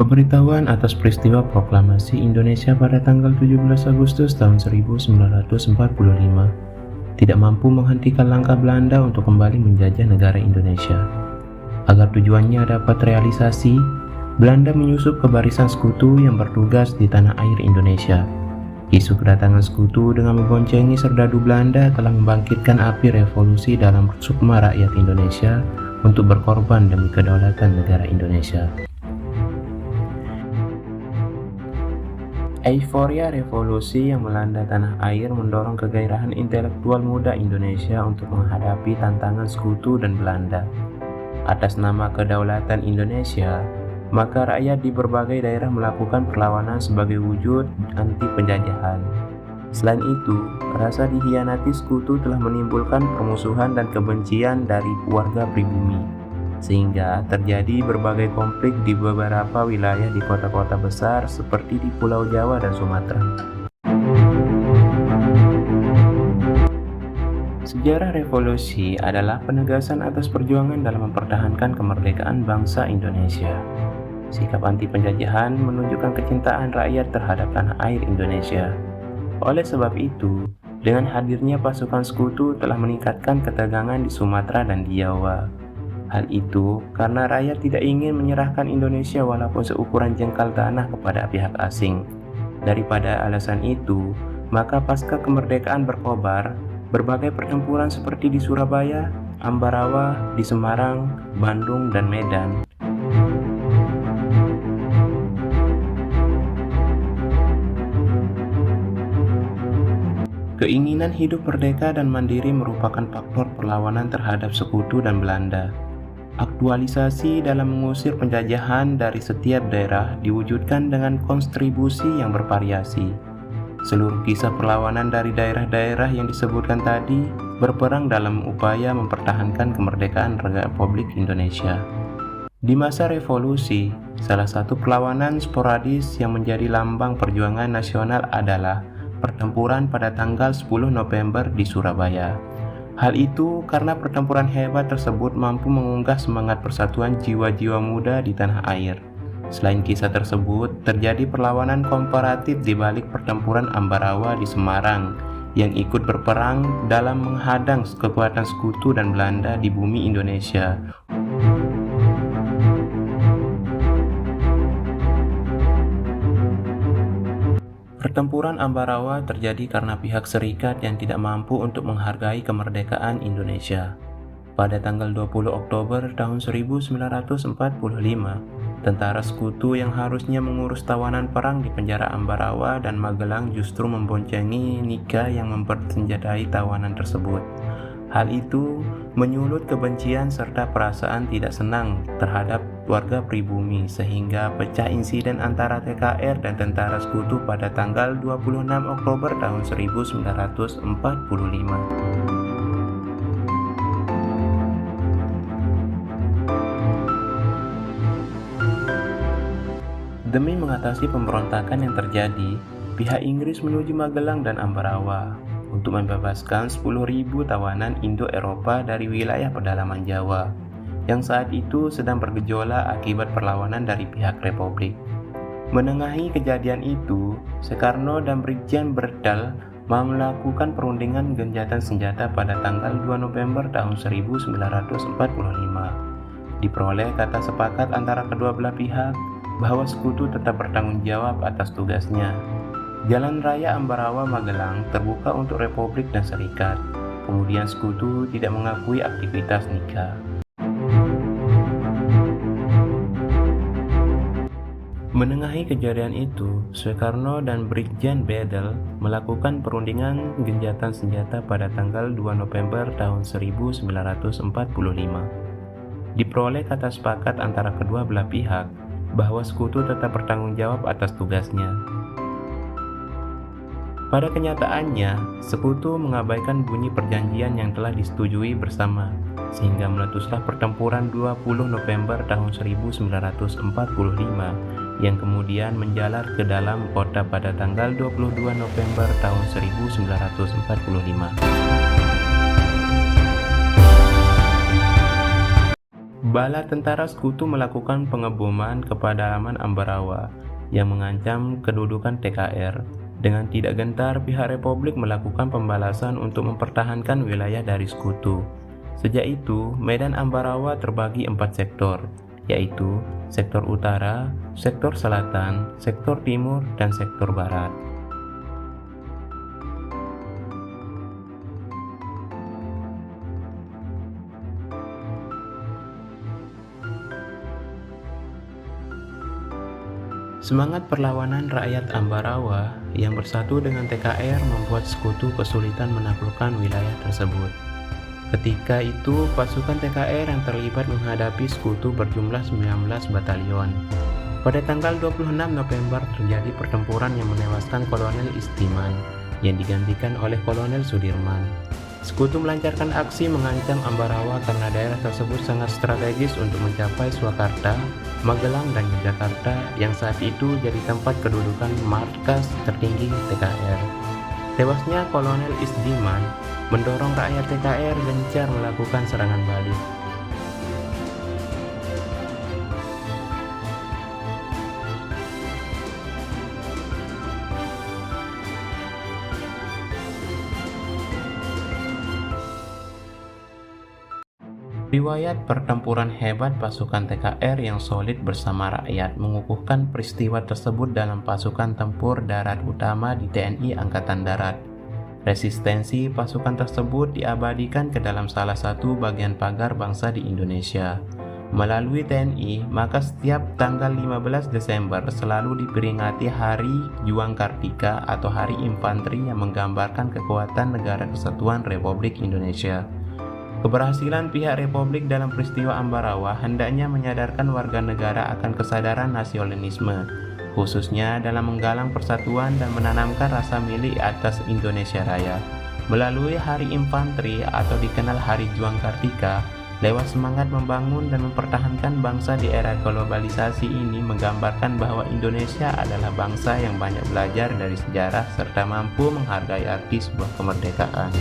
Pemberitahuan atas peristiwa proklamasi Indonesia pada tanggal 17 Agustus tahun 1945 tidak mampu menghentikan langkah Belanda untuk kembali menjajah negara Indonesia. Agar tujuannya dapat realisasi, Belanda menyusup ke barisan sekutu yang bertugas di tanah air Indonesia. Isu kedatangan sekutu dengan memboncengi serdadu Belanda telah membangkitkan api revolusi dalam sukma rakyat Indonesia untuk berkorban demi kedaulatan negara Indonesia. Euforia revolusi yang melanda tanah air mendorong kegairahan intelektual muda Indonesia untuk menghadapi tantangan sekutu dan Belanda. Atas nama kedaulatan Indonesia, maka rakyat di berbagai daerah melakukan perlawanan sebagai wujud anti penjajahan. Selain itu, rasa dikhianati sekutu telah menimbulkan permusuhan dan kebencian dari warga pribumi, sehingga terjadi berbagai konflik di beberapa wilayah di kota-kota besar seperti di Pulau Jawa dan Sumatera. Sejarah revolusi adalah penegasan atas perjuangan dalam mempertahankan kemerdekaan bangsa Indonesia. Sikap anti penjajahan menunjukkan kecintaan rakyat terhadap tanah air Indonesia. Oleh sebab itu, dengan hadirnya pasukan sekutu telah meningkatkan ketegangan di Sumatera dan di Jawa. Hal itu karena rakyat tidak ingin menyerahkan Indonesia walaupun seukuran jengkal tanah kepada pihak asing. Daripada alasan itu, maka pasca kemerdekaan berkobar, berbagai pertempuran seperti di Surabaya, Ambarawa, di Semarang, Bandung, dan Medan. Keinginan hidup merdeka dan mandiri merupakan faktor perlawanan terhadap sekutu dan Belanda. Aktualisasi dalam mengusir penjajahan dari setiap daerah diwujudkan dengan kontribusi yang bervariasi. Seluruh kisah perlawanan dari daerah-daerah yang disebutkan tadi berperang dalam upaya mempertahankan kemerdekaan Republik Indonesia. Di masa revolusi, salah satu perlawanan sporadis yang menjadi lambang perjuangan nasional adalah pertempuran pada tanggal 10 November di Surabaya. Hal itu karena pertempuran hebat tersebut mampu mengunggah semangat persatuan jiwa-jiwa muda di tanah air. Selain kisah tersebut, terjadi perlawanan komparatif di balik pertempuran Ambarawa di Semarang yang ikut berperang dalam menghadang kekuatan sekutu dan Belanda di bumi Indonesia. Pertempuran Ambarawa terjadi karena pihak serikat yang tidak mampu untuk menghargai kemerdekaan Indonesia. Pada tanggal 20 Oktober tahun 1945, tentara sekutu yang harusnya mengurus tawanan perang di penjara Ambarawa dan Magelang justru memboncengi Nika yang mempersenjatai tawanan tersebut. Hal itu menyulut kebencian serta perasaan tidak senang terhadap warga pribumi sehingga pecah insiden antara TKR dan tentara sekutu pada tanggal 26 Oktober tahun 1945. Demi mengatasi pemberontakan yang terjadi, pihak Inggris menuju Magelang dan Ambarawa untuk membebaskan 10.000 tawanan Indo-Eropa dari wilayah pedalaman Jawa yang saat itu sedang bergejolak akibat perlawanan dari pihak Republik. Menengahi kejadian itu, Soekarno dan Brigjen Berdal melakukan perundingan gencatan senjata pada tanggal 2 November tahun 1945. Diperoleh kata sepakat antara kedua belah pihak bahwa sekutu tetap bertanggung jawab atas tugasnya. Jalan Raya Ambarawa Magelang terbuka untuk Republik dan Serikat. Kemudian sekutu tidak mengakui aktivitas Nika. Menengahi kejadian itu, Soekarno dan Brigjen Bedel melakukan perundingan gencatan senjata pada tanggal 2 November tahun 1945. Diperoleh kata sepakat antara kedua belah pihak bahwa sekutu tetap bertanggung jawab atas tugasnya. Pada kenyataannya, sekutu mengabaikan bunyi perjanjian yang telah disetujui bersama, sehingga meletuslah pertempuran 20 November tahun 1945 yang kemudian menjalar ke dalam kota pada tanggal 22 November tahun 1945. Bala tentara sekutu melakukan pengeboman ke pedalaman Ambarawa yang mengancam kedudukan TKR. Dengan tidak gentar, pihak Republik melakukan pembalasan untuk mempertahankan wilayah dari sekutu. Sejak itu, Medan Ambarawa terbagi 4 sektor, yaitu sektor utara, sektor selatan, sektor timur, dan sektor barat. Semangat perlawanan rakyat Ambarawa yang bersatu dengan TKR membuat sekutu kesulitan menaklukkan wilayah tersebut. Ketika itu, pasukan TKR yang terlibat menghadapi sekutu berjumlah 19 batalion. Pada tanggal 26 November terjadi pertempuran yang menewaskan Kolonel Istiman yang digantikan oleh Kolonel Sudirman. Sekutu melancarkan aksi mengancam Ambarawa karena daerah tersebut sangat strategis untuk mencapai Surakarta, Magelang, dan Yogyakarta yang saat itu jadi tempat kedudukan markas tertinggi TKR. Tewasnya Kolonel Istiman mendorong rakyat TKR gencar melakukan serangan balik. Riwayat pertempuran hebat pasukan TKR yang solid bersama rakyat mengukuhkan peristiwa tersebut dalam pasukan tempur darat utama di TNI Angkatan Darat. Resistensi pasukan tersebut diabadikan ke dalam salah satu bagian pagar bangsa di Indonesia. Melalui TNI, maka setiap tanggal 15 Desember selalu diperingati Hari Juang Kartika atau Hari Infanteri yang menggambarkan kekuatan Negara Kesatuan Republik Indonesia. Keberhasilan pihak Republik dalam peristiwa Ambarawa hendaknya menyadarkan warga negara akan kesadaran nasionalisme, khususnya dalam menggalang persatuan dan menanamkan rasa milik atas Indonesia Raya. Melalui Hari Infanteri atau dikenal Hari Juang Kartika, lewat semangat membangun dan mempertahankan bangsa di era globalisasi ini menggambarkan bahwa Indonesia adalah bangsa yang banyak belajar dari sejarah serta mampu menghargai arti sebuah kemerdekaan.